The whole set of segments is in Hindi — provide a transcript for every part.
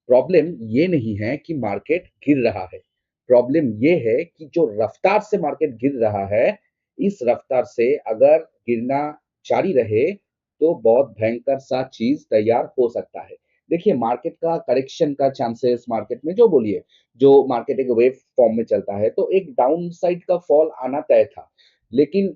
प्रॉब्लम ये नहीं है कि मार्केट गिर रहा है, प्रॉब्लम ये है कि जो रफ्तार से मार्केट गिर रहा है, इस रफ्तार से अगर गिरना जारी रहे, तो बहुत भयंकर सा चीज तैयार हो सकता है। देखिए मार्केट का करेक्शन का चांसेस मार्केट में जो बोलिए, जो मार्केट एक वेव फॉर्म में चलता है, तो एक डाउन साइड का फॉल आना तय था। लेकिन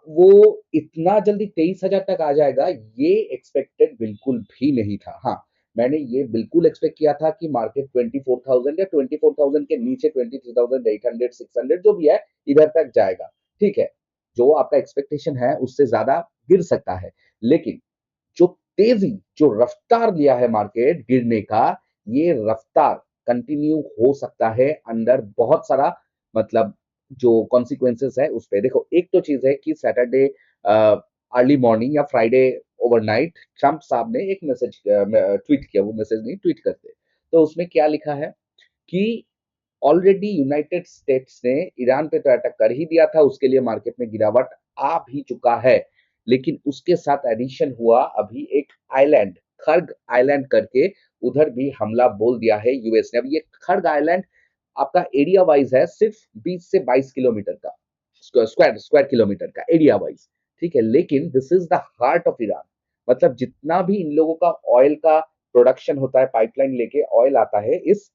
वो इतना जल्दी 23,000 तक आ जाएगा, ये एक्सपेक्टेड बिल्कुल भी नहीं था। हाँ, मैंने ये बिल्कुल एक्सपेक्ट किया था कि मार्केट 24,000 या 24,000 के नीचे 23,800 600 जो भी है इधर तक जाएगा। ठीक है, जो आपका एक्सपेक्टेशन है उससे ज्यादा गिर सकता है, लेकिन जो तेजी, जो रफ्तार लिया है मार्केट गिरने का, ये रफ्तार कंटिन्यू हो सकता है अंडर बहुत सारा मतलब जो कॉन्सिक्वेंसेस है उस पे। देखो एक तो चीज है कि सैटरडे अर्ली मॉर्निंग या फ्राइडे ओवरनाइट ट्रंप साहब ने एक मैसेज ट्वीट किया, वो मैसेज नहीं ट्वीट करते, तो उसमें क्या लिखा है कि ऑलरेडी यूनाइटेड स्टेट्स ने ईरान पे तो अटैक कर ही दिया था, उसके लिए मार्केट में गिरावट आ भी चुका है, लेकिन उसके साथ एडिशन हुआ अभी एक आइलैंड, खर्ग आइलैंड करके, उधर भी हमला बोल दिया है यूएस ने। अब ये खर्ग आइलैंड आपका एरिया वाइज है सिर्फ 20 से 22 किलोमीटर का, स्क्वायर स्क्वायर किलोमीटर का एरिया वाइज। ठीक है, लेकिन this is the heart of Iran. मतलब जितना भी इन लोगों का ऑयल का प्रोडक्शन होता है, पाइपलाइन लेके ऑयल आता है इस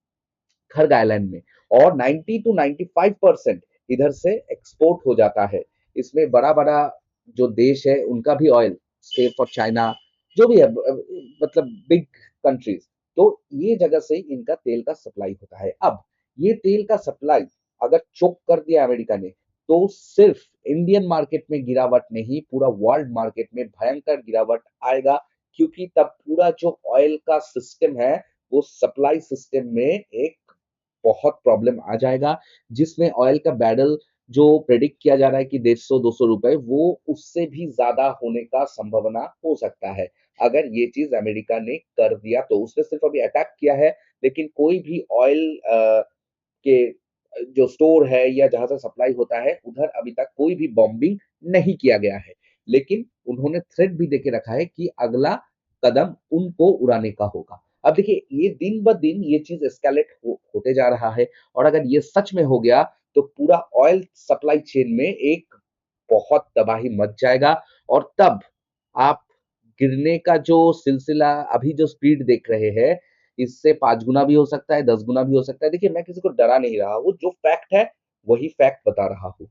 खर्ग आइलैंड में, और 90 टू 95% इधर से एक्सपोर्ट हो जाता है। इसमें बड़ा बड़ा जो देश है उनका भी ऑयल, सेफ फॉर चाइना, जो भी है मतलब बिग कंट्रीज, तो ये जगह से इनका तेल का सप्लाई होता है। अब ये तेल का सप्लाई अगर चोक कर दिया अमेरिका ने, तो सिर्फ इंडियन मार्केट में गिरावट नहीं, पूरा वर्ल्ड मार्केट में भयंकर गिरावट आएगा, क्योंकि तब पूरा जो ऑयल का सिस्टम है वो सप्लाई सिस्टम में एक बहुत प्रॉब्लम आ जाएगा, जिसमें ऑयल का बैरल जो प्रेडिक्ट किया जा रहा है कि 150-200 रुपए, वो उससे भी ज्यादा होने का संभावना हो सकता है अगर ये चीज अमेरिका ने कर दिया तो। उसने सिर्फ अभी अटैक किया है, लेकिन कोई भी ऑयल के जो स्टोर है या जहां से सप्लाई होता है उधर अभी तक कोई भी बॉम्बिंग नहीं किया गया है, लेकिन उन्होंने थ्रेट भी देके रखा है कि अगला कदम उनको उड़ाने का होगा। अब देखिए ये दिन ब दिन ये चीज एस्केलेट होते जा रहा है, और अगर ये सच में हो गया तो पूरा ऑयल सप्लाई चेन में एक बहुत तबाही मच जाएगा, और तब आप गिरने का जो सिलसिला अभी जो स्पीड देख रहे हैं, इससे 5 गुना भी हो सकता है, 10 गुना भी हो सकता है। देखिए मैं किसी को डरा नहीं रहा हूँ, जो फैक्ट है वही फैक्ट बता रहा हूँ।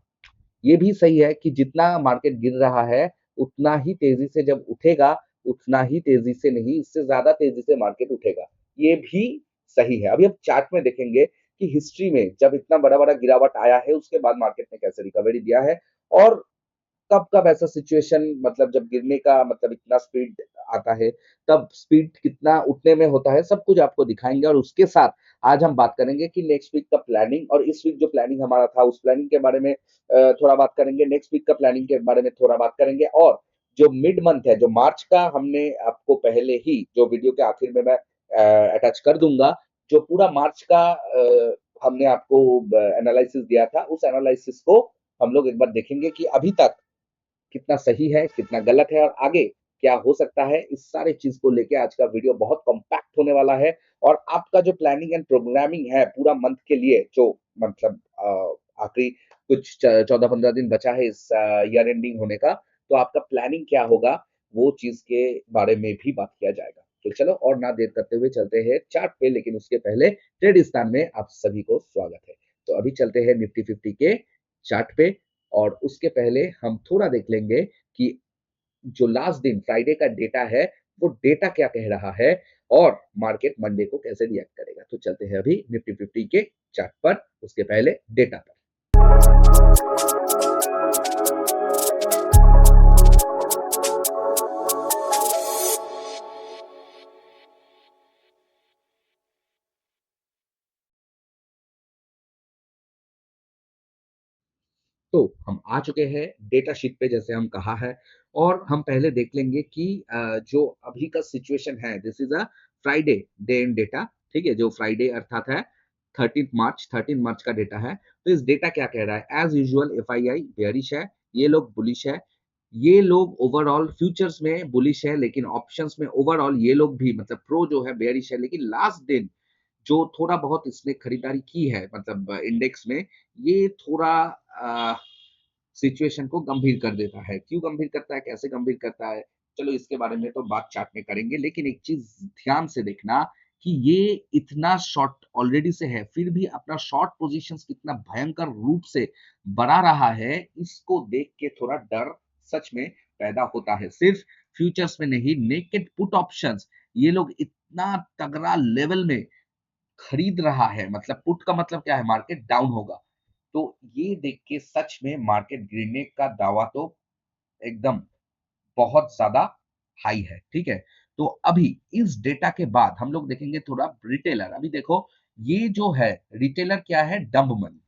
ये भी सही है कि जितना मार्केट गिर रहा है उतना ही तेजी से जब उठेगा, उतना ही तेजी से नहीं, इससे ज्यादा तेजी से मार्केट उठेगा, ये भी सही है। अभी हम चार्ट में देखेंगे कि हिस्ट्री में जब इतना बड़ा बड़ा गिरावट आया है उसके बाद मार्केट ने कैसे रिकवरी दिया है, और कब कब ऐसा सिचुएशन मतलब जब गिरने का मतलब इतना स्पीड आता है, तब स्पीड कितना उठने में होता है, सब कुछ आपको दिखाएंगे। और उसके साथ आज हम बात करेंगे कि नेक्स्ट वीक का प्लानिंग, और इस वीक जो प्लानिंग हमारा था उस प्लानिंग के बारे में थोड़ा बात करेंगे, नेक्स्ट वीक का प्लानिंग के बारे में थोड़ा बात करेंगे, और जो मिड मंथ है, जो मार्च का, हमने आपको पहले ही जो वीडियो के आखिर में मैं अटैच कर दूंगा, जो पूरा मार्च का हमने आपको एनालिसिस दिया था, उस एनालिसिस को हम लोग एक बार देखेंगे कि अभी तक कितना सही है, कितना गलत है, और आगे क्या हो सकता है। इस सारे चीज को लेके आज का वीडियो बहुत कॉम्पैक्ट होने वाला है, और आपका जो प्लानिंग एंड प्रोग्रामिंग है पूरा मंथ के लिए, जो मतलब आखिरी कुछ 14-15 दिन बचा है इस ईयर एंडिंग होने का, तो आपका प्लानिंग क्या होगा, वो चीज के बारे में भी बात किया जाएगा। तो चलो और ना देर करते हुए चलते हैं चार्ट पे, लेकिन उसके पहले ट्रेडिस्तान में आप सभी को स्वागत है। तो अभी चलते हैं निफ्टी 50 के चार्ट पे, और उसके पहले हम थोड़ा देख लेंगे कि जो लास्ट दिन फ्राइडे का डेटा है वो डेटा क्या कह रहा है, और मार्केट मंडे को कैसे रिएक्ट करेगा। तो चलते हैं अभी निफ्टी 50 के चार्ट पर, उसके पहले डेटा पर। तो हम आ चुके हैं डेटा शीट पे, जैसे हम कहा है, और हम पहले देख लेंगे कि जो अभी का सिचुएशन है, this is a Friday day in data. ठीक है, जो फ्राइडे अर्थात है 13 मार्च का डेटा है। तो इस डेटा क्या कह रहा है, एज यूजुअल एफआईआई बेयरिश है, ये लोग बुलिश है। ये लोग ओवरऑल फ्यूचर्स में बुलिश है, लेकिन ऑप्शंस में ओवरऑल ये लोग भी मतलब प्रो जो है बेयरिश है, लेकिन लास्ट दिन जो थोड़ा बहुत इसने खरीदारी की है मतलब इंडेक्स में, ये थोड़ा सिचुएशन को गंभीर कर देता है। क्यों गंभीर करता है, कैसे गंभीर करता है, चलो इसके बारे में तो बात चार्ट में करेंगे, लेकिन एक चीज ध्यान से देखना कि ये इतना शॉर्ट ऑलरेडी से है, फिर भी अपना शॉर्ट पोजीशंस कितना भयंकर रूप से बढ़ा रहा है, इसको देख के थोड़ा डर सच में पैदा होता है। सिर्फ फ्यूचर्स में नहीं, नेकेड पुट ऑप्शंस ये लोग इतना तगड़ा लेवल में खरीद रहा है, मतलब पुट का मतलब क्या है, मार्केट डाउन होगा। तो ये देख के सच में मार्केट गिरने का दावा तो एकदम बहुत ज्यादा हाई है, ठीक है। तो अभी इस डेटा के बाद हम लोग देखेंगे थोड़ा रिटेलर। अभी देखो, ये जो है रिटेलर क्या है, डम्ब मनी,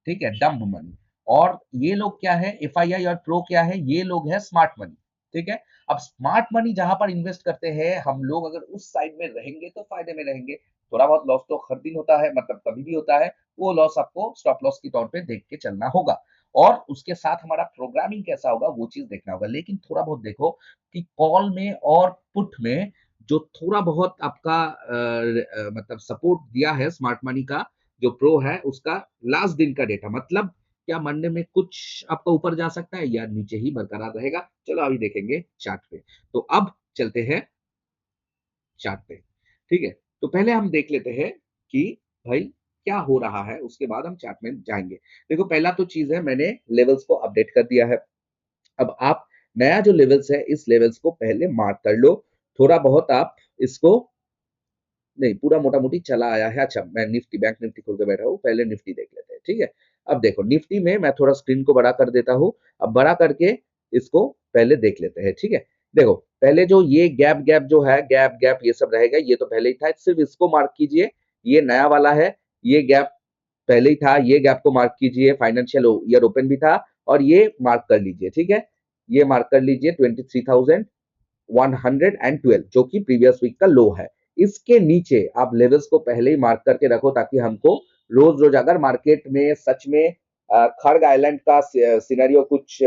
ठीक है, डम्ब मनी। और ये लोग क्या है, एफआईआई और प्रो क्या है, ये लोग है स्मार्ट मनी, ठीक है। अब स्मार्ट मनी जहां पर इन्वेस्ट करते हैं हम लोग, अगर उस साइड में रहेंगे तो फायदे में रहेंगे। थोड़ा बहुत लॉस तो हर दिन होता है, मतलब कभी भी होता है, वो लॉस आपको स्टॉप लॉस के तौर पे देख के चलना होगा। और उसके साथ हमारा प्रोग्रामिंग कैसा होगा वो चीज देखना होगा। लेकिन थोड़ा बहुत देखो कि कॉल में और पुट में जो थोड़ा बहुत आपका मतलब सपोर्ट दिया है स्मार्ट मनी का, जो प्रो है उसका लास्ट दिन का डेटा, मतलब क्या मंडे में कुछ आपका ऊपर जा सकता है या नीचे ही बरकरार रहेगा। चलो अभी देखेंगे चार्ट पे। तो अब चलते हैं चार्ट पे, ठीक है। तो पहले हम देख लेते हैं कि भाई क्या हो रहा है, उसके बाद हम चार्ट में जाएंगे। देखो पहला तो चीज है, मैंने लेवल्स को अपडेट कर दिया है। अब आप नया जो लेवल्स है, इस लेवल्स को पहले मार्क कर लो। थोड़ा बहुत आप इसको, नहीं पूरा मोटा मोटी चला आया है। अच्छा मैं निफ्टी, बैंक निफ्टी खोल के बैठा हूँ, पहले निफ्टी देख लेते हैं, ठीक है। अब देखो निफ्टी में मैं थोड़ा स्क्रीन को बड़ा कर देता हूँ। अब बड़ा करके इसको पहले देख लेते हैं, ठीक है। देखो पहले जो ये गैप गैप जो है, गैप गैप ये सब रहेगा, ये तो पहले ही था, सिर्फ इसको मार्क कीजिए। ये नया वाला है, ये गैप पहले ही था, ये गैप को मार्क कीजिए। फाइनेंशियल ईयर ओपन भी था, और ये मार्क कर लीजिए, ठीक है। ये मार्क कर लीजिए 23,112, जो कि प्रीवियस वीक का लो है। इसके नीचे आप लेवल्स को पहले ही मार्क करके रखो, ताकि हमको रोज रोज अगर मार्केट में सच में खड़ग आइलैंड का सिनेरियो कुछ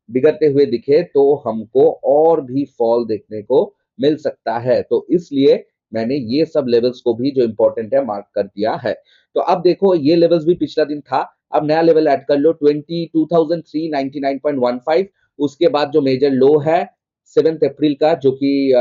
बिगड़ते हुए दिखे, तो हमको और भी फॉल देखने को मिल सकता है। तो इसलिए मैंने ये सब लेवल्स को भी जो इंपॉर्टेंट है मार्क कर दिया है। तो अब देखो ये लेवल्स भी पिछला दिन था, अब नया लेवल ऐड कर लो 22,399.15। उसके बाद जो मेजर लो है 7 अप्रैल का, जो कि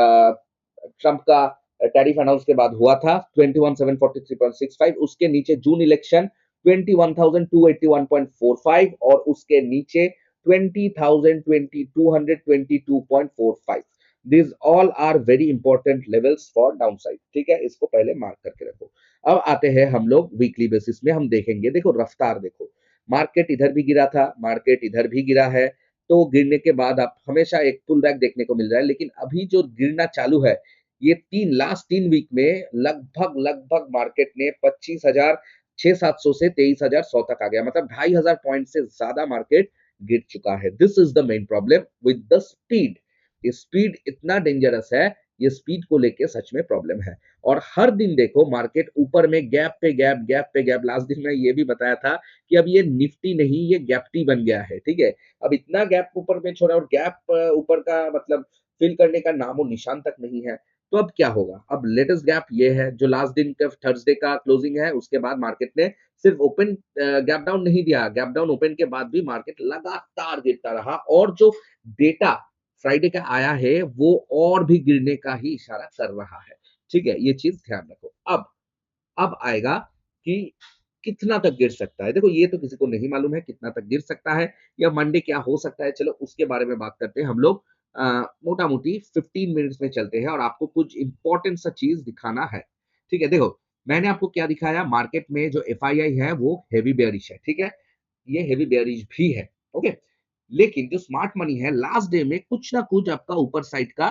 ट्रंप का टैरिफ अनाउंस के बाद हुआ था, 21,743.65। उसके नीचे जून इलेक्शन 21,281.45, और उसके नीचे 20,222.45। These all are very important levels for downside, ठीक है, इसको पहले मार्क करके रखो। अब आते हैं हम लोग वीकली बेसिस में, हम देखेंगे। देखो रफ्तार देखो, मार्केट इधर भी गिरा था, मार्केट इधर भी गिरा है। तो गिरने के बाद आप हमेशा एक पुल बैक देखने को मिल रहा है, लेकिन अभी जो गिरना चालू है, ये लास्ट 3 वीक में लगभग लगभग मार्केट ने 25,600-700 से 23,100 तक आ गया, मतलब 2,500 पॉइंट से ज्यादा मार्केट गिर चुका है। This is the main problem with the speed. Speed इतना डेंजरस है, ये स्पीड को लेके सच में प्रॉब्लम है। और हर दिन देखो मार्केट ऊपर में गैप पे गैप, गैप पे गैप। लास्ट दिन मैं ये भी बताया था कि अब ये निफ्टी नहीं, ये गैप्टी बन गया है, ठीक है। अब इतना गैप ऊपर में छोड़ा, और गैप ऊपर का मतलब फिल करने का नामो निशान तक नहीं है। तो अब क्या होगा, अब लेटेस्ट गैप ये है जो लास्ट दिन का थर्सडे का क्लोजिंग है, उसके बाद मार्केट ने सिर्फ ओपन गैप डाउन नहीं दिया, गैप डाउन ओपन के बाद भी मार्केट लगातार गिरता रहा। और जो डेटा फ्राइडे का आया है वो और भी गिरने का ही इशारा कर रहा है, ठीक है, ये चीज ध्यान रखो। अब आएगा कि कितना तक गिर सकता है। देखो ये तो किसी को नहीं मालूम है कितना तक गिर सकता है, या मंडे क्या हो सकता है। चलो उसके बारे में बात करते हैं हम लोग। मोटा मोटी 15 मिनट्स में चलते हैं, और आपको कुछ इंपॉर्टेंट सा चीज दिखाना है, ठीक है। देखो मैंने आपको क्या दिखाया, मार्केट में जो एफआईआई है वो हेवी बेयरिश है, ठीक है, ये हेवी बेयरिश भी है, ओके। लेकिन जो स्मार्ट मनी है लास्ट डे में कुछ ना कुछ आपका ऊपर साइड का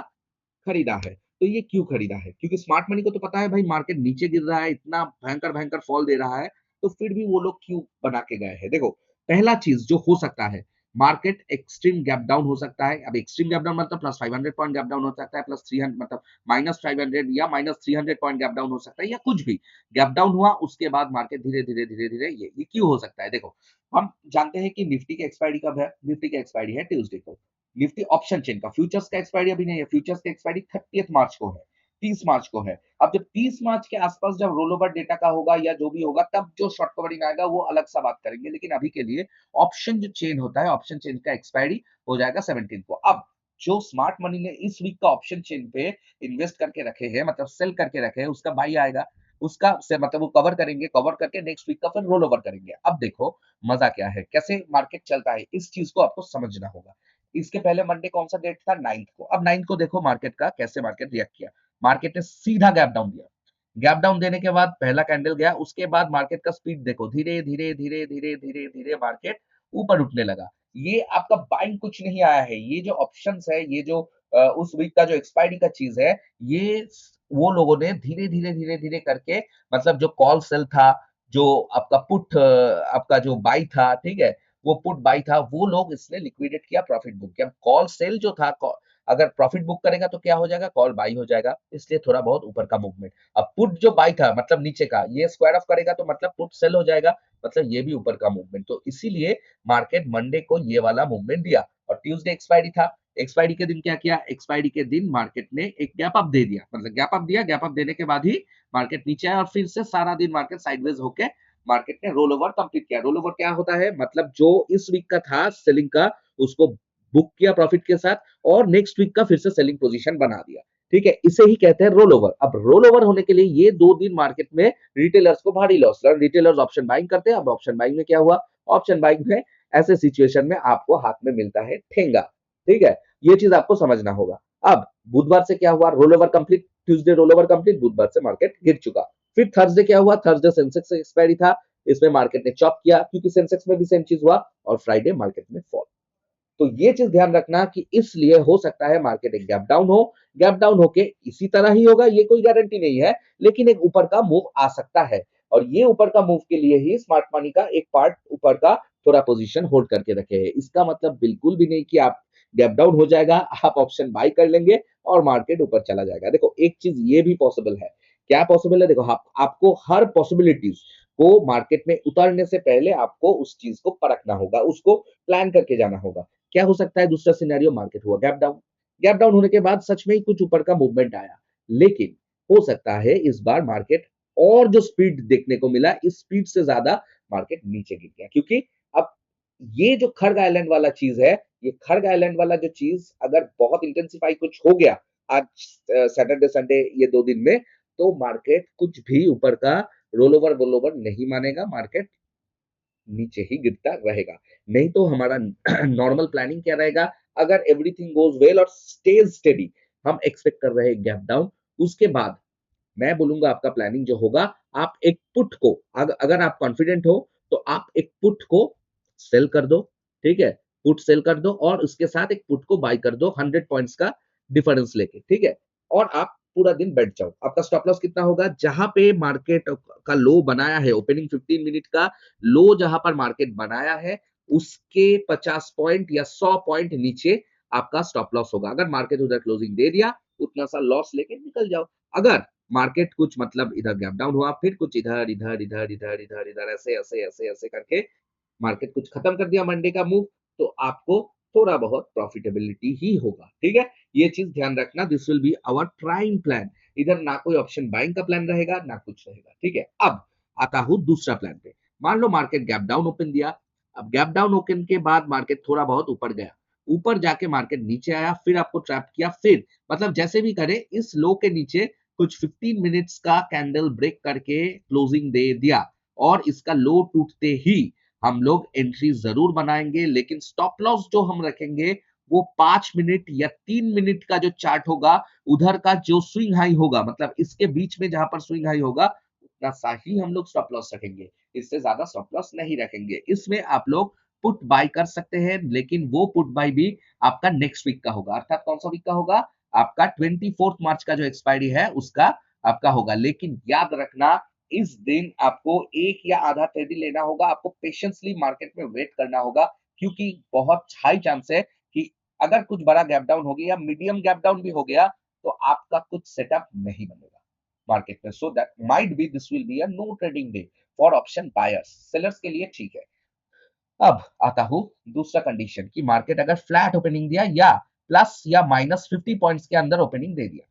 खरीदा है। तो ये क्यों खरीदा है, क्योंकि स्मार्ट मनी को तो पता है भाई मार्केट नीचे गिर रहा है, इतना भयंकर भयंकर फॉल दे रहा है, तो फिर भी वो लोग क्यों बना के गए हैं। देखो पहला चीज जो हो सकता है, मार्केट एक्सट्रीम गैप डाउन हो सकता है। अब एक्सट्रीम गैप डाउन मतलब प्लस 500 पॉइंट गैप डाउन हो सकता है, प्लस 300 मतलब -500 या -300 पॉइंट गैप डाउन हो सकता है, या कुछ भी गैप डाउन हुआ उसके बाद मार्केट धीरे धीरे धीरे धीरे, ये क्यों हो सकता है। देखो हम जानते हैं कि निफ्टी की एक्सपायरी कब है, निफ्टी की एक्सपायरी है ट्यूसडे को। निफ्टी ऑप्शन चेन का, फ्यूचर्स का एक्सपायरी अभी नहीं है, फ्यूचर्स का एक्सपायरी 30 मार्च को है। 30 मार्च को है। अब जब 30 मार्च के आसपास जब रोल ओवर डेटा का होगा या जो भी होगा, तब जो शॉर्ट कवरिंग आएगा वो अलग सा बात करेंगे। लेकिन अभी के लिए ऑप्शन जो चेन होता है, ऑप्शन चेन का एक्सपायरी हो जाएगा 17 को। अब जो स्मार्ट मनी ने इस वीक का ऑप्शन चेन पे इन्वेस्ट करके रखे हैं, मतलब सेल करके रखे हैं, उसका बाई आएगा, उसका से मतलब वो कवर करेंगे, कवर करके नेक्स्ट वीक का फिर रोल ओवर करेंगे। अब देखो मजा क्या है, कैसे मार्केट चलता है, इस चीज को आपको समझना होगा। इसके पहले मंडे कौन सा डेट था? 9 को। अब 9 को देखो मार्केट का कैसे मार्केट रिएक्ट किया। मार्केट ने सीधा गैप डाउन दिया। गैप डाउन देने के बाद पहला कैंडल गया, उसके बाद मार्केट का स्पीड देखो, धीरे धीरे धीरे धीरे धीरे धीरे मार्केट ऊपर उठने लगा। ये आपका बाइंग कुछ नहीं आया है, ये जो ऑप्शंस है, ये जो उस वीक का जो एक्सपायरी का चीज है, ये वो लोगों ने धीरे धीरे धीरे धीरे करके, मतलब जो कॉल सेल था, जो आपका पुट आपका जो बाई था, ठीक है, वो पुट बाई था, वो लोग इसने लिक्विडेट किया, प्रॉफिट बुक किया। कॉल सेल जो था, अगर प्रॉफिट बुक करेगा तो क्या हो जाएगा? कॉल बाई हो जाएगा, इसलिए थोड़ा बहुत ऊपर का मूवमेंट। अब पुट जो बाई था, मतलब नीचे का, ये स्क्वायर ऑफ करेगा तो मतलब पुट सेल हो जाएगा, मतलब ये भी ऊपर का मूवमेंट। तो इसीलिए मार्केट मंडे को ये वाला मूवमेंट दिया। और ट्यूसडे एक्सपायरी था, एक्सपायरी के दिन क्या किया? एक्सपायरी के दिन मार्केट ने एक गैप अप दे दिया, मतलब गैप अप दिया, गैप अप देने के बाद ही मार्केट नीचे आया और फिर से सारा दिन मार्केट साइडवेज होके मार्केट ने रोल ओवर कंप्लीट किया। रोल ओवर क्या होता है? मतलब जो इस वीक का था सेलिंग का, उसको बुक किया प्रॉफिट के साथ और नेक्स्ट वीक का फिर से सेलिंग पोजीशन बना दिया। ठीक है, इसे ही कहते हैं रोल ओवर। अब रोल ओवर होने के लिए ये 2 दिन मार्केट में रिटेलर्स को भारी लॉस रहा। रिटेलर्स ऑप्शन बाइंग करते हैं। अब ऑप्शन बाइंग में क्या हुआ? ऑप्शन बाइंग में ऐसे सिचुएशन में आपको हाथ में मिलता है ठेंगा। ठीक है, ये चीज आपको समझना होगा। अब बुधवार से क्या हुआ? Roll over complete, Tuesday roll over complete, बुधवार से मार्केट गिर चुका। फिर थर्सडे क्या हुआ? थर्सडे सेंसेक्स एक्सपायरी था, इसमें मार्केट ने चॉप किया, क्योंकि सेंसेक्स में भी सेम चीज हुआ। और फ्राइडे मार्केट में फॉल। तो ये चीज ध्यान रखना कि इसलिए हो सकता है मार्केट एक गैप डाउन हो, गैप डाउन होके इसी तरह ही होगा, ये कोई गारंटी नहीं है, लेकिन एक ऊपर का मूव आ सकता है। और ये ऊपर का मूव के लिए ही स्मार्ट मनी का एक पार्ट ऊपर का थोड़ा पोजीशन होल्ड करके रखे है। इसका मतलब बिल्कुल भी नहीं कि आप गैप डाउन हो जाएगा, आप ऑप्शन बाय कर लेंगे और मार्केट ऊपर चला जाएगा। देखो एक चीज ये भी पॉसिबल है। क्या पॉसिबल है? देखो आपको हर पॉसिबिलिटीज को मार्केट में उतरने से पहले आपको उस चीज को परखना होगा, उसको प्लान करके जाना होगा। क्या हो सकता है? दूसरा सिनेरियो, मार्केट हुआ गैप डाउन, गैप डाउन होने के बाद सच में ही कुछ ऊपर का मूवमेंट आया, लेकिन हो सकता है इस बार मार्केट और जो स्पीड देखने को मिला, इस स्पीड से ज्यादा मार्केट नीचे गिर गया। क्योंकि अब ये जो खड़ग आइलैंड वाला चीज है, ये खड़ग आइलैंड वाला जो चीज अगर बहुत इंटेंसिफाई कुछ हो गया आज सैटरडे संडे ये 2 दिन में, तो मार्केट कुछ भी ऊपर का रोल ओवर वोल ओवर नहीं मानेगा, मार्केट नीचे ही गिरता रहेगा। नहीं तो हमारा नॉर्मल प्लानिंग क्या रहेगा? अगर एवरीथिंग गोज वेल और स्टेज स्टेडी, हम एक्सपेक्ट कर रहे हैं गैप डाउन, उसके बाद मैं बोलूंगा आपका प्लानिंग जो होगा, आप एक पुट को, अगर आप कॉन्फिडेंट हो तो आप एक पुट को सेल कर दो। ठीक है, पुट सेल कर दो और उसके साथ एक पुट को बाय कर दो 100 पॉइंट्स का डिफरेंस लेके। ठीक है, और आप पूरा दिन बैठ जाओ। आपका स्टॉप लॉस कितना होगा? जहां पे मार्केट का लो बनाया है, ओपनिंग 15 मिनट का लो जहां पर मार्केट बनाया है, उसके 50 पॉइंट या 100 पॉइंट नीचे आपका स्टॉप लॉस होगा। अगर मार्केट उधर क्लोजिंग दे दिया, उतना सा लॉस लेके निकल जाओ। अगर मार्केट कुछ मतलब इधर गैप डाउन हुआ, फिर कुछ इधर इधर इधर इधर इधर इधर ऐसे ऐसे ऐसे ऐसे करके मार्केट कुछ खत्म कर दिया मंडे का मूव, तो आपको थोड़ा बहुत प्रॉफिटेबिलिटी ही होगा। ठीक है, ये चीज ध्यान रखना। This will be our prime plan. इधर ना कोई ऑप्शन बाइंग का प्लान रहेगा, ना कुछ रहेगा। ठीक है, अब आता हूं दूसरा प्लान पे। मान लो मार्केट गैप डाउन ओपन दिया। अब गैप डाउन ओपन के बाद मार्केट थोड़ा बहुत ऊपर गया, ऊपर जाके मार्केट नीचे आया, फिर आपको ट्रैप किया, फिर मतलब जैसे भी करे इस लो के नीचे कुछ 15 मिनट्स का कैंडल ब्रेक करके क्लोजिंग दे दिया, और इसका लो टूटते ही हम लोग एंट्री जरूर बनाएंगे, लेकिन स्टॉप लॉस जो हम रखेंगे वो 5 मिनट या 3 मिनट का जो चार्ट होगा, उधर का जो स्विंग हाई होगा, मतलब इसके बीच में जहां पर स्विंग हाई होगा, उतना सा ही हम लोग स्टॉप लॉस रखेंगे। इससे ज्यादा स्टॉप लॉस नहीं रखेंगे। इसमें आप लोग पुट बाय कर सकते हैं, लेकिन वो पुट बाय भी आपका नेक्स्ट वीक का होगा। अर्थात कौन सा वीक का होगा? आपका 24 मार्च का जो एक्सपायरी है उसका आपका होगा। लेकिन याद रखना, इस दिन आपको एक या आधा ट्रेड लेना होगा, आपको पेशेंसली मार्केट में वेट करना होगा, क्योंकि बहुत हाई चांस है कि अगर कुछ बड़ा गैप डाउन हो गया या मीडियम गैप डाउन भी हो गया, तो आपका कुछ सेटअप नहीं बनेगा मार्केट में। So that might be this will be a no trading day for option buyers. Sellers के लिए ठीक है। अब आता हूं दूसरा कंडीशन कि मार्केट अगर फ्लैट ओपनिंग दिया या प्लस या -50 पॉइंट्स के अंदर ओपनिंग दे दिया,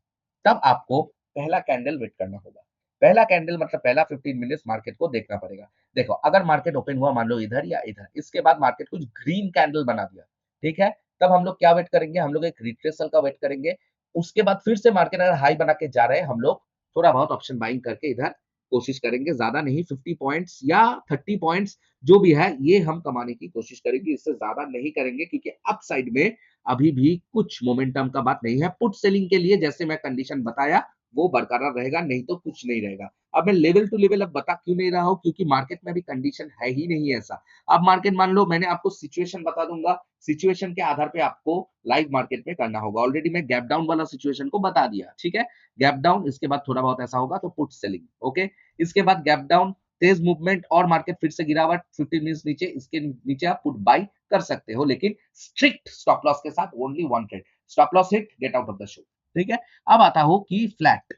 तब आपको पहला कैंडल वेट करना होगा। पहला कैंडल मतलब पहला 15 मिनट्स मार्केट को देखना पड़ेगा। देखो अगर मार्केट ओपन हुआ मान लो इधर या इधर, इसके बाद मार्केट कुछ ग्रीन कैंडल बना दिया, ठीक है, तब हम लोग क्या वेट करेंगे, हम लोग एक रिट्रेसल का वेट करेंगे। उसके बाद फिर से मार्केट अगर हाई बना के जा रहे हैं, हम लोग थोड़ा बहुत ऑप्शन बाइंग करके इधर कोशिश करेंगे, ज्यादा नहीं, 50 पॉइंट्स या 30 पॉइंट्स जो भी है ये हम कमाने की कोशिश करेंगे, इससे ज्यादा नहीं करेंगे, क्योंकि अप साइड में अभी भी कुछ मोमेंटम का बात नहीं है। पुट सेलिंग के लिए जैसे मैं कंडीशन बताया वो बरकरार रहेगा, नहीं तो कुछ नहीं रहेगा। अब मैं लेवल टू लेवल अब बता क्यों नहीं रहा हूं, क्योंकि मार्केट में भी कंडीशन है ही नहीं ऐसा। अब मार्केट मान लो मैंने आपको सिचुएशन बता दूंगा, सिचुएशन के आधार पे आपको लाइव मार्केट में करना होगा। ऑलरेडी मैं गैप डाउन वाला सिचुएशन को बता दिया, ठीक है, गैप डाउन, इसके बाद थोड़ा बहुत ऐसा होगा तो पुट सेलिंग, ओके। इसके बाद गैप डाउन, तेज मूवमेंट और मार्केट फिर से गिरावट 15 मिनट्स नीचे, इसके नीचे आप पुट बाई कर सकते हो, लेकिन स्ट्रिक्ट स्टॉप लॉस के साथ, only one trade, stop loss hit, get out of the show, ठीक है। अब आता हो कि फ्लैट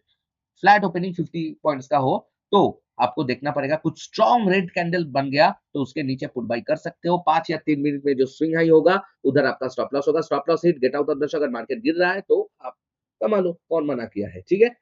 फ्लैट ओपनिंग 50 पॉइंट्स का हो तो आपको देखना पड़ेगा, कुछ स्ट्रॉन्ग रेड कैंडल बन गया तो उसके नीचे पुट बाई कर सकते हो। 5 या 3 मिनट में जो स्विंग हाई होगा उधर आपका स्टॉप लॉस होगा, stop loss hit, get out of the show. अगर मार्केट गिर रहा है तो आप कमा लो, कौन मना किया है, ठीक है।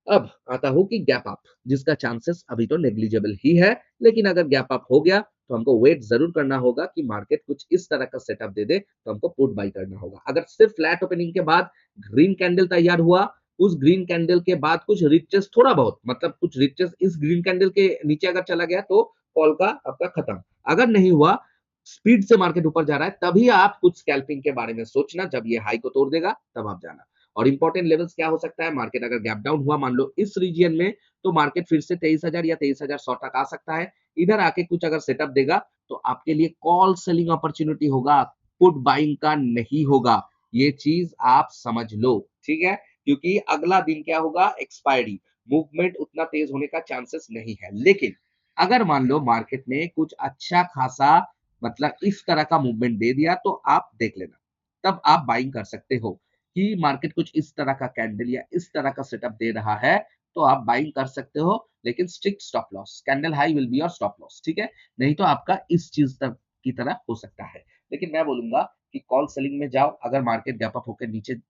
अब आता हूं कि गैप अप, जिसका चांसेस अभी तो नेग्लिजिबल ही है, लेकिन अगर गैप अप हो गया तो हमको वेट जरूर करना होगा कि मार्केट कुछ इस तरह का सेटअप दे दे तो हमको पुट बाई करना होगा। अगर सिर्फ फ्लैट ओपनिंग के बाद ग्रीन कैंडल तैयार हुआ, उस ग्रीन कैंडल के बाद कुछ रिट्रेस थोड़ा बहुत, मतलब कुछ रिट्रेस इस ग्रीन कैंडल के नीचे अगर चला गया तो कॉल का आपका खत्म। अगर नहीं हुआ, स्पीड से मार्केट ऊपर जा रहा है, तभी आप कुछ स्कैल्पिंग के बारे में सोचना, जब ये हाई को तोड़ देगा तब आप जाना। और इंपॉर्टेंट लेवल्स क्या हो सकता है, मार्केट अगर गैप डाउन हुआ मान लो इस रीजन में, तो मार्केट फिर से 23,000 या 23,100 तक आ सकता है। इधर आके कुछ अगर सेटअप देगा तो आपके लिए कॉल सेलिंग अपॉर्चुनिटी होगा, पुट बाइंग का नहीं होगा। ये चीज आप समझ लो, ठीक है, क्योंकि अगला दिन क्या होगा, एक्सपायरी, मूवमेंट उतना तेज होने का चांसेस नहीं है। लेकिन अगर मान लो मार्केट में कुछ अच्छा खासा मतलब इस तरह का मूवमेंट दे दिया तो आप देख लेना, तब आप बाइंग कर सकते हो। कि मार्केट कुछ इस तरह का कैंडल या इस तरह का सेटअप दे रहा है तो आप बाइंग कर सकते हो, लेकिन strict stop loss, candle high will be your stop loss, ठीक है। नहीं तो आपका इस चीज तक की तरह हो सकता है। लेकिन मैं बोलूंगा कि कॉल सेलिंग में जाओ, अगर मार्केट गैप अप होकर नीचे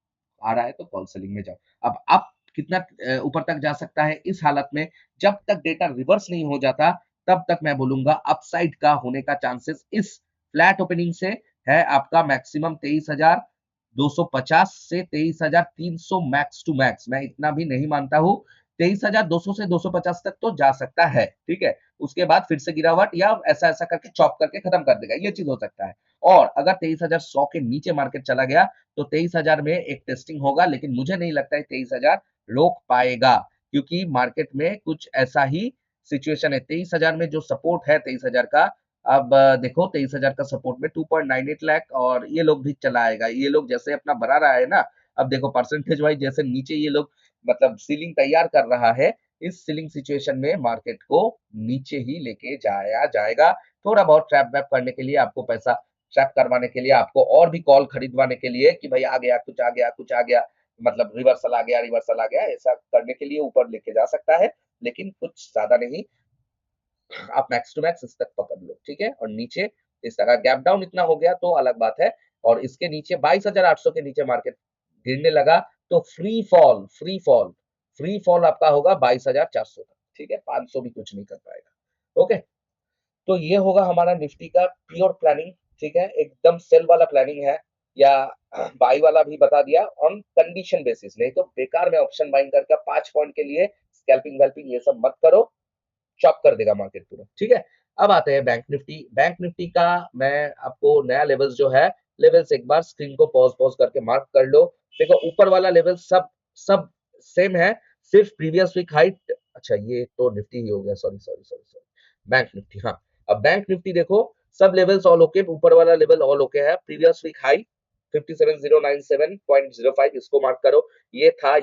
आ रहा है तो कॉल सेलिंग में जाओ। अब आप कितना ऊपर तक जा सकता है इस हालत में, जब तक डेटा रिवर्स नहीं हो जाता तब तक मैं बोलूंगा अपसाइड का होने का चांसेस इस फ्लैट ओपनिंग से है आपका मैक्सिमम 23,250 से 23,300 मैक्स टू मैक्स, मैं इतना भी नहीं मानता हूं। 23,200 से 250 तक तो जा सकता है, ठीक है। उसके बाद फिर से गिरावट या ऐसा ऐसा करके चॉप करके खत्म कर देगा, ये चीज हो सकता है। और अगर 23,100 के नीचे मार्केट चला गया तो 23,000 में एक टेस्टिंग होगा, लेकिन मुझे नहीं लगता है 23,000 रोक पाएगा, क्योंकि मार्केट में कुछ ऐसा ही सिचुएशन है। 23,000 में जो सपोर्ट है 23,000 का, अब देखो 23,000 का सपोर्ट में 2.98 लाख, और ये लोग भी चला आएगा, ये लोग जैसे अपना बढ़ा रहा है ना, अब देखो परसेंटेज वाइज जैसे नीचे ये लोग मतलब सीलिंग तैयार कर रहा है, इस सीलिंग सिचुएशन में मार्केट को नीचे ही लेके जाया जाएगा। थोड़ा बहुत ट्रैप वैप करने के लिए आपको पैसा, ट्रैप करवाने के लिए आपको, और भी कॉल खरीदवाने के लिए कि भाई आ गया कुछ आ गया कुछ आ गया, मतलब रिवर्सल आ गया रिवर्सल आ गया, ऐसा करने के लिए ऊपर लेके जा सकता है, लेकिन कुछ ज्यादा नहीं। आप मैक्स टू मैक्स इस तक पकड़ लो, ठीक है। और नीचे इस तरह गैप डाउन इतना हो गया तो अलग बात है, और इसके नीचे 22,800 के नीचे मार्केट गिरने लगा तो फ्री फॉल आपका होगा 22,400 तक, ठीक है, 500 भी कुछ नहीं कर पाएगा, ओके। तो ये होगा हमारा निफ्टी का प्योर प्लानिंग, ठीक है, एकदम सेल वाला प्लानिंग है, या बाई वाला भी बता दिया ऑन कंडीशन बेसिस, नहीं तो बेकार में ऑप्शन बाइंग करके 5 पॉइंट के लिए स्कैल्पिंग वेल्पिंग ये सब मत करो, चॉप कर देगा मार्केट पूरा, ठीक है। अब आते हैं बैंक निफ्टी। बैंक निफ्टी का मैं आपको नया लेवल्स जो है, लेवल्स एक बार स्क्रीन को पॉज पॉज करके मार्क कर लो। देखो ऊपर वाला लेवल सब सब सेम है, सिर्फ प्रीवियस वीक हाइट, अच्छा ये तो निफ्टी ही हो गया, sorry sorry sorry sorry, bank Nifty, हाँ। अब बैंक निफ्टी देखो सब लेवल्स ऑल ओके, ऊपर वाला लेवल ऑल ओके है, प्रीवियस वीक हाई 57,097.05, इसको मार्क करो। ये था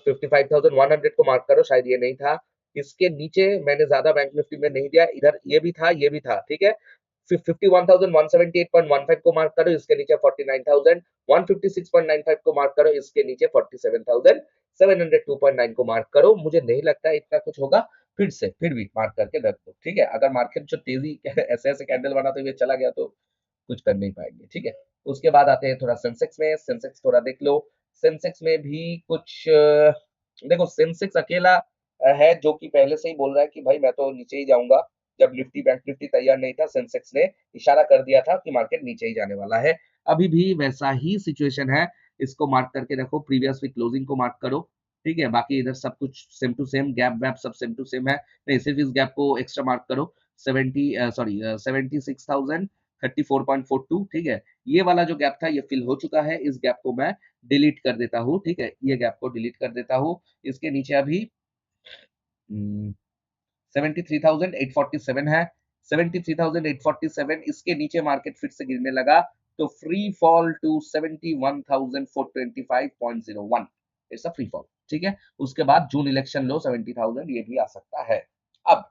55,100 को मार्क करो, शायद ये नहीं था। इसके नीचे मैंने ज्यादा बैंक निफ्टी में नहीं दिया, इधर ये भी था, ठीक है। 51,178.15 को मार्क करो, इसके नीचे 49,156.95 को मार्क करो, इसके नीचे 47,702.9 को मार्क करो। मुझे नहीं लगता है इतना कुछ होगा, फिर भी मार्क करके रख दो, ठीक है। अगर मार्केट जो तेजी ऐसे ऐसे कैंडल बनाते हुए चला गया तो कुछ कर नहीं पाएंगे, ठीक है। उसके बाद आते हैं थोड़ा सेंसेक्स में, सेंसेक्स थोड़ा देख लो। सेंसेक्स में भी कुछ देखो सेंसेक्स अकेला है जो कि पहले से ही बोल रहा है कि भाई मैं तो नीचे ही जाऊंगा। जब निफ्टी बैंक निफ्टी तैयार नहीं था, सेंसेक्स ने इशारा कर दिया था कि मार्केट नीचे ही जाने वाला है। अभी भी वैसा ही सिचुएशन है। इसको मार्क करके रखो, प्रीवियस वीक क्लोजिंग को मार्क करो। ठीक है, बाकी इधर सब कुछ सेम टू सेम, गैप वैप सब सेम टू सेम है। नहीं, सिर्फ इस गैप को एक्स्ट्रा मार्क करो। 76,34.42। ठीक है, ये वाला जो गैप था ये फिल हो चुका है। इस गैप को मैं डिलीट कर देता हूँ। ठीक है, ये गैप को डिलीट कर देता हूँ। इसके नीचे अभी 73,847 है। 73,847, इसके नीचे मार्केट फिर से गिरने लगा तो free fall to 71,425.01। It's a free fall. ठीक है, उसके बाद जून इलेक्शन लो 70,000, ये भी आ सकता है। अब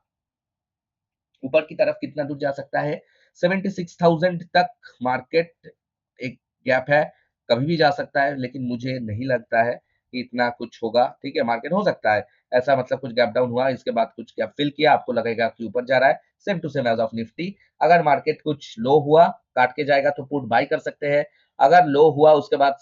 ऊपर की तरफ कितना दूर जा सकता है? 76,000 तक मार्केट एक गैप है, कभी भी जा सकता है, लेकिन मुझे नहीं लगता है कि इतना कुछ होगा। ठीक है, मार्केट हो सकता है ऐसा, मतलब कुछ गैप डाउन हुआ, इसके बाद कुछ गैप फिल किया, आपको लगेगा कि ऊपर जा रहा है। Same to same age of Nifty. अगर मार्केट कुछ लो हुआ, काट के जाएगा तो पुट बाय कर सकते हैं। अगर लो हुआ उसके बाद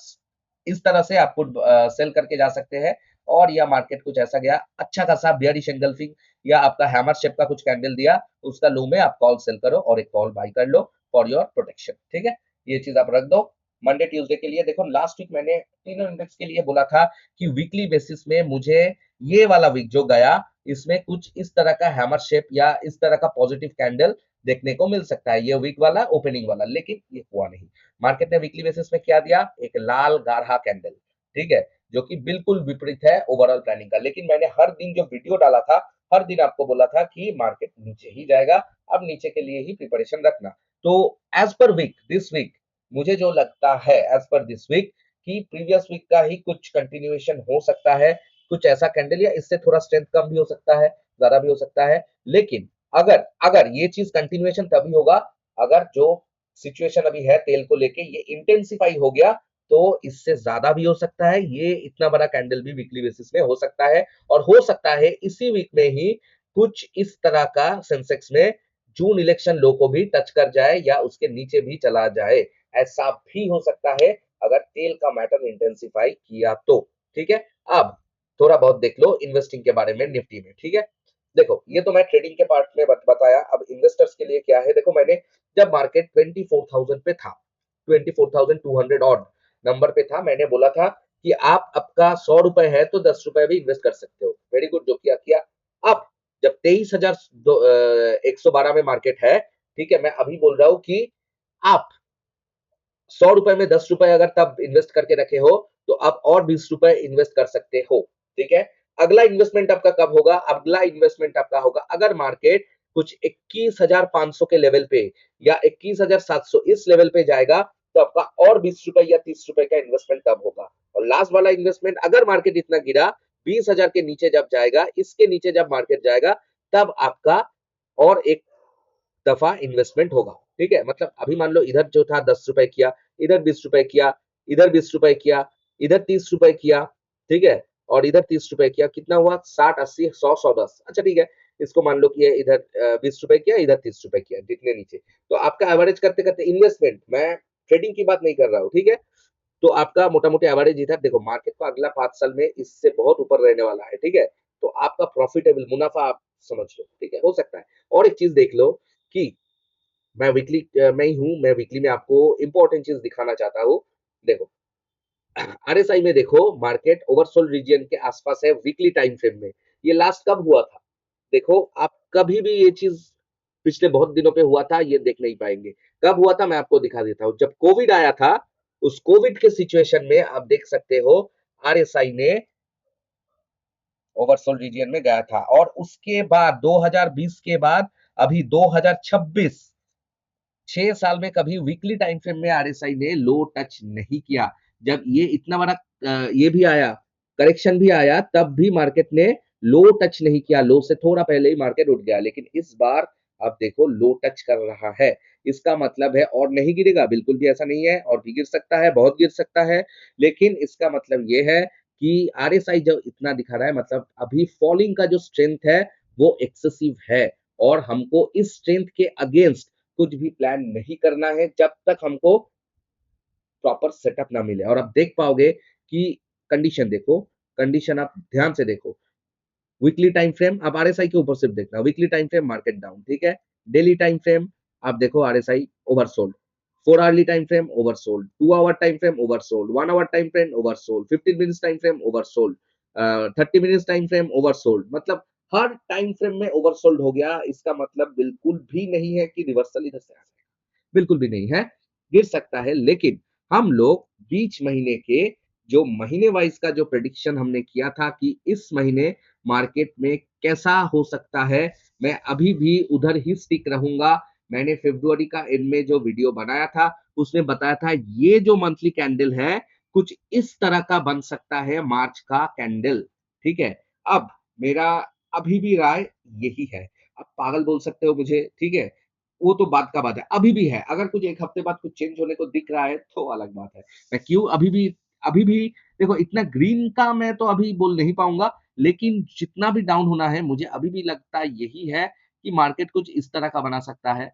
इस तरह से आप पुट सेल करके जा सकते हैं। और या मार्केट कुछ ऐसा गया अच्छा खासा बियरिश एंगल्फिंग या आपका हैमर शेप का कुछ कैंडल दिया, उसका लो में आप कॉल सेल करो और एक कॉल बाय कर लो फॉर योर प्रोटेक्शन। ठीक है, ये चीज आप रख दो। मंडे ट्यूसडे के लिए देखो, लास्ट वीक मैंने तीनों इंडेक्स के लिए बोला था कि वीकली बेसिस में मुझे ये वाला वीक जो गया इसमें कुछ इस तरह का हैमर शेप या इस तरह का पॉजिटिव कैंडल देखने को मिल सकता है, ये वीक वाला ओपनिंग वाला, लेकिन ये हुआ नहीं। मार्केट ने वीकली बेसिस में क्या दिया? एक लाल गाढ़ा कैंडल। ठीक है, जो कि बिल्कुल विपरीत है ओवरऑल प्लानिंग का। लेकिन मैंने हर दिन जो वीडियो डाला था, हर दिन आपको बोला था कि मार्केट नीचे ही जाएगा, अब नीचे के लिए ही प्रिपरेशन रखना। तो as per week this week मुझे जो लगता है, एज पर दिस वीक, कि प्रीवियस वीक का ही कुछ कंटिन्यूएशन हो सकता है। कुछ ऐसा कैंडल या इससे थोड़ा स्ट्रेंथ कम भी हो सकता है, ज्यादा भी हो सकता है। लेकिन अगर अगर ये चीज कंटिन्यूएशन तभी होगा अगर जो सिचुएशन अभी है तेल को लेके ये इंटेंसिफाई हो गया, तो इससे ज्यादा भी हो सकता है। ये इतना बड़ा कैंडल भी वीकली बेसिस में हो सकता है। और हो सकता है इसी वीक में ही कुछ इस तरह का सेंसेक्स में जून इलेक्शन लो को भी टच कर जाए या उसके नीचे भी चला जाए। ऐसा भी हो सकता है अगर तेल का मैटर इंटेंसिफाई किया तो। ठीक है, अब थोड़ा बहुत देख लो इन्वेस्टिंग के बारे में निफ्टी में। ठीक है, देखो ये तो मैं ट्रेडिंग के पार्ट में बताया। अब इन्वेस्टर्स के लिए क्या है, देखो मैंने जब मार्केट 24,000 पे था, 24,200 ऑड नंबर पे था, मैंने बोला था कि आप आपका 100 रुपए है तो 10 रुपए भी इन्वेस्ट कर सकते हो। वेरी गुड, जो किया किया। अब जब 23,112 में मार्केट है, ठीक है, मैं अभी बोल रहा हूं कि आप 100 रुपए में 10 रुपए अगर तब इन्वेस्ट करके रखे हो तो आप और 20 रुपए इन्वेस्ट कर सकते हो। ठीक है, अगला इन्वेस्टमेंट आपका कब होगा? अगला इन्वेस्टमेंट आपका होगा अगर मार्केट कुछ 21,500 के लेवल पे या 21,700 इस लेवल पे जाएगा, तो आपका और 20 रुपए या 30 रुपए का इन्वेस्टमेंट तब होगा। और लास्ट वाला इन्वेस्टमेंट अगर मार्केट इतना गिरा, 20,000 के नीचे जब जाएगा, इसके नीचे जब मार्केट जाएगा, तब आपका और एक दफा इन्वेस्टमेंट होगा। ठीक है, मतलब अभी मान लो इधर जो था 10 रुपए किया, इधर 20 रुपए किया, इधर 20 रुपए किया, इधर 30 रुपए किया। ठीक है, और इधर 30 रुपए किया, कितना हुआ? 60 80 100 110। अच्छा ठीक है, इसको मान लो कि ये इधर 20 रुपए किया, इधर 30 रुपए किया, जितने नीचे। तो आपका एवरेज करते करते इन्वेस्टमेंट, मैं ट्रेडिंग की बात नहीं कर रहा हूँ। ठीक है, तो आपका मोटा मोटी एवरेज इधर देखो, मार्केट को अगला 5 साल में इससे बहुत ऊपर रहने वाला है। ठीक है, तो आपका प्रॉफिटेबल मुनाफा आप समझ लो। ठीक है, हो सकता है। और एक चीज देख लो कि मैं वीकली में ही हूँ, मैं वीकली में आपको इंपॉर्टेंट चीज दिखाना चाहता हूँ। देखो आरएसआई में देखो, मार्केट ओवरसोल्ड रीजन के आसपास है वीकली टाइम फ्रेम में। ये लास्ट कब हुआ था? देखो आप कभी भी ये चीज पिछले बहुत दिनों पे हुआ था ये देख नहीं पाएंगे। कब हुआ था मैं आपको दिखा देता हूँ। जब कोविड आया था, उस कोविड के सिचुएशन में आप देख सकते हो आरएसआई ने ओवरसोल्ड रीजन में गया था। और उसके बाद 2020 के बाद अभी 2026, 6 साल में कभी वीकली टाइम फ्रेम में आरएसआई ने लो टच नहीं किया। जब ये इतना बड़ा ये भी आया, करेक्शन भी आया, तब भी मार्केट ने लो टच नहीं किया। लो से थोड़ा पहले ही मार्केट उठ गया। लेकिन इस बार आप देखो लो टच कर रहा है। इसका मतलब है और नहीं गिरेगा, बिल्कुल भी ऐसा नहीं है, और भी गिर सकता है, बहुत गिर सकता है। लेकिन इसका मतलब ये है कि आरएसआई जब इतना दिखा रहा है, मतलब अभी फॉलिंग का जो स्ट्रेंथ है वो एक्सेसिव है। और हमको इस स्ट्रेंथ के अगेंस्ट कुछ भी प्लान नहीं करना है जब तक हमको प्रॉपर सेटअप ना मिले। और आप देख पाओगे कि कंडीशन देखो, कंडीशन आप ध्यान से देखो। वीकली टाइम फ्रेम, आप आरएसआई के ऊपर सिर्फ देखना, weekly time frame market down, ठीक है। डेली टाइम फ्रेम आप देखो, RSI oversold, 4 hourly time frame oversold, 2 hour time frame oversold, 1 hour time frame oversold, 15 minutes time frame oversold, 30 minutes time frame oversold, मतलब हर टाइम फ्रेम में ओवरसोल्ड हो गया। इसका मतलब बिल्कुल भी नहीं है कि रिवर्सल इधर से आ जाएगा, बिल्कुल भी नहीं है, गिर सकता है। लेकिन हम लोग बीच महीने के जो महीने वाइज का जो प्रेडिक्शन हमने किया था कि इस महीने मार्केट में कैसा हो सकता है, मैं अभी भी उधर ही स्टिक रहूंगा। मैंने फरवरी का एंड में जो वीडियो बनाया था उसमें बताया था ये जो मंथली कैंडल है कुछ इस तरह का बन सकता है, मार्च का कैंडल, ठीक है। अब मेरा अभी भी राय यही है। अब पागल बोल सकते हो मुझे, ठीक है, वो तो बात का बात है, अभी भी है। अगर कुछ एक हफ्ते बाद कुछ चेंज होने को दिख रहा है तो अलग बात है। मैं क्यों अभी भी देखो, इतना ग्रीन का मैं तो अभी बोल नहीं पाऊंगा, लेकिन जितना भी डाउन होना है मुझे अभी भी लगता है यही है कि मार्केट कुछ इस तरह का बना सकता है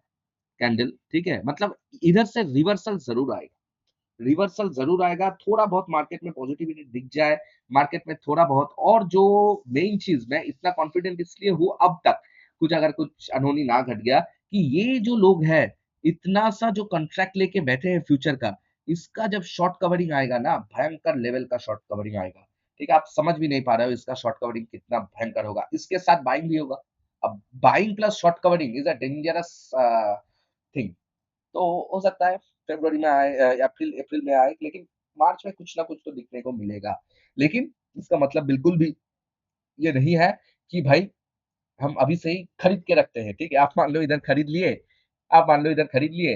कैंडल, ठीक है। मतलब इधर से रिवर्सल जरूर आएगा, रिवर्सल जरूर आएगा, थोड़ा बहुत मार्केट में पॉजिटिविटी दिख जाए, मार्केट में थोड़ा बहुत। और जो मेन चीज, मैं इतना कॉन्फिडेंट इसलिए हूं अब तक, कुछ अगर कुछ अनहोनी ना घट गया, कि ये जो लोग हैं इतना सा जो कॉन्ट्रैक्ट लेके बैठे हैं फ्यूचर का, इसका जब शॉर्ट कवरिंग आएगा ना, भयंकर लेवल का शॉर्ट कवरिंग आएगा, ठीक है। आप समझ भी नहीं पा रहे हो इसका शॉर्ट कवरिंग कितना भयंकर होगा, इसके साथ बाइंग भी होगा। अब buying plus short covering is a dangerous thing. तो हो सकता है फरवरी में आए, अप्रैल अप्रैल में आए, लेकिन मार्च में कुछ ना कुछ तो दिखने को मिलेगा। लेकिन इसका मतलब बिल्कुल भी ये नहीं है कि भाई हम अभी से ही खरीद के रखते हैं, ठीक है। आप मान लो इधर खरीद लिए, आप मान लो इधर खरीद लिए,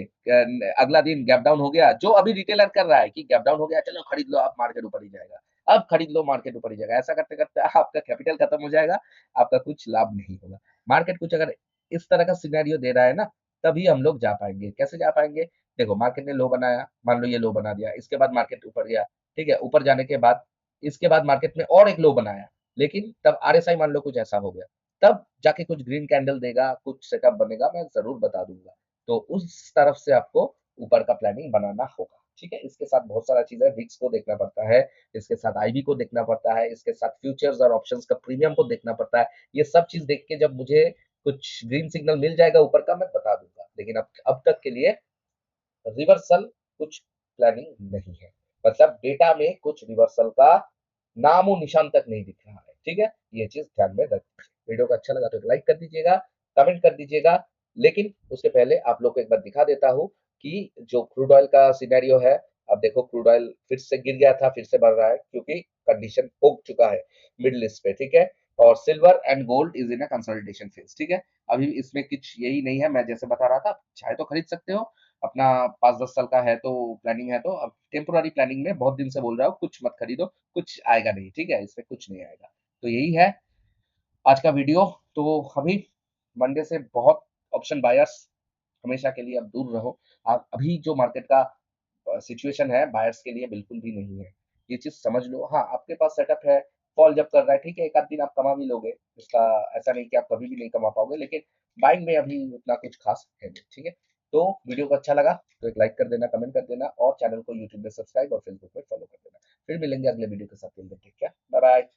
अगला दिन गैप डाउन हो गया, जो अभी रिटेलर कर रहा है कि गैप डाउन हो गया चलो खरीद लो, आप मार्केट ऊपर ही जाएगा, अब खरीद लो मार्केट ऊपर ही जाएगा, ऐसा करते करते आपका कैपिटल खत्म हो जाएगा, आपका कुछ लाभ नहीं होगा। मार्केट कुछ अगर इस तरह का सिनेरियो दे रहा है ना, तभी हम लोग जा पाएंगे। कैसे जा पाएंगे? देखो, मार्केट ने लो बनाया, मान लो ये लो बना दिया, इसके बाद मार्केट ऊपर गया, ठीक है, ऊपर जाने के बाद इसके बाद मार्केट में और एक लो बनाया, लेकिन तब आरएसआई मान लो कुछ ऐसा हो गया, तब जाके कुछ ग्रीन कैंडल देगा, कुछ सेटअप बनेगा, मैं जरूर बता दूंगा। तो उस तरफ से आपको ऊपर का प्लानिंग बनाना होगा, ठीक है। इसके साथ बहुत सारा चीज है, विक्स को देखना पड़ता है, इसके साथ आईबी को देखना पड़ता है, इसके साथ फ्यूचर्स और ऑप्शंस का प्रीमियम को देखना पड़ता है। ये सब चीज देख के जब मुझे कुछ ग्रीन सिग्नल मिल जाएगा ऊपर का, मैं बता दूंगा। लेकिन अब तक के लिए रिवर्सल कुछ प्लानिंग नहीं है, मतलब डेटा में कुछ रिवर्सल का नामो निशान तक नहीं दिख रहा है, ठीक है। ये चीज ध्यान में रखिए। वीडियो को अच्छा लगा तो लाइक कर दीजिएगा, कमेंट कर दीजिएगा। लेकिन उसके पहले आप लोग को एक बार दिखा देता हूँ कि जो क्रूड ऑयल का सिनेरियो है, अब देखो क्रूड ऑयल फिर से गिर गया था, फिर से बढ़ रहा है, क्योंकि कंडीशन हो चुका है मिडिल ईस्ट पे, ठीक है। और silver and gold is in a consolidation phase, ठीक है। अभी इसमें कुछ यही नहीं है, मैं जैसे बता रहा था, चाहे तो खरीद सकते हो अपना, 5-10 साल का है तो प्लानिंग है, तो अब टेम्पोररी प्लानिंग में बहुत दिन से बोल रहा हूँ कुछ मत खरीदो, कुछ आएगा नहीं, ठीक है, इसमें कुछ नहीं आएगा। तो यही है आज का वीडियो। तो अभी मंडे से बहुत ऑप्शन बायर्स हमेशा के लिए अब दूर रहो। आप अभी जो मार्केट का सिचुएशन है बायर्स के लिए बिल्कुल भी नहीं है, ये चीज समझ लो। हाँ, आपके पास सेटअप है, फॉल जब कर रहा है, ठीक है, एक आध दिन आप कमा भी लोगे, इसका ऐसा नहीं कि आप कभी भी नहीं कमा पाओगे, लेकिन बाइंग में अभी उतना कुछ खास है नहीं, ठीक है। तो वीडियो को अच्छा लगा तो एक लाइक कर देना, कमेंट कर देना, और चैनल को यूट्यूब में सब्सक्राइब और फेसबुक में फॉलो कर देना। फिर मिलेंगे अगले वीडियो के साथ, टेक केयर, बाय बाय।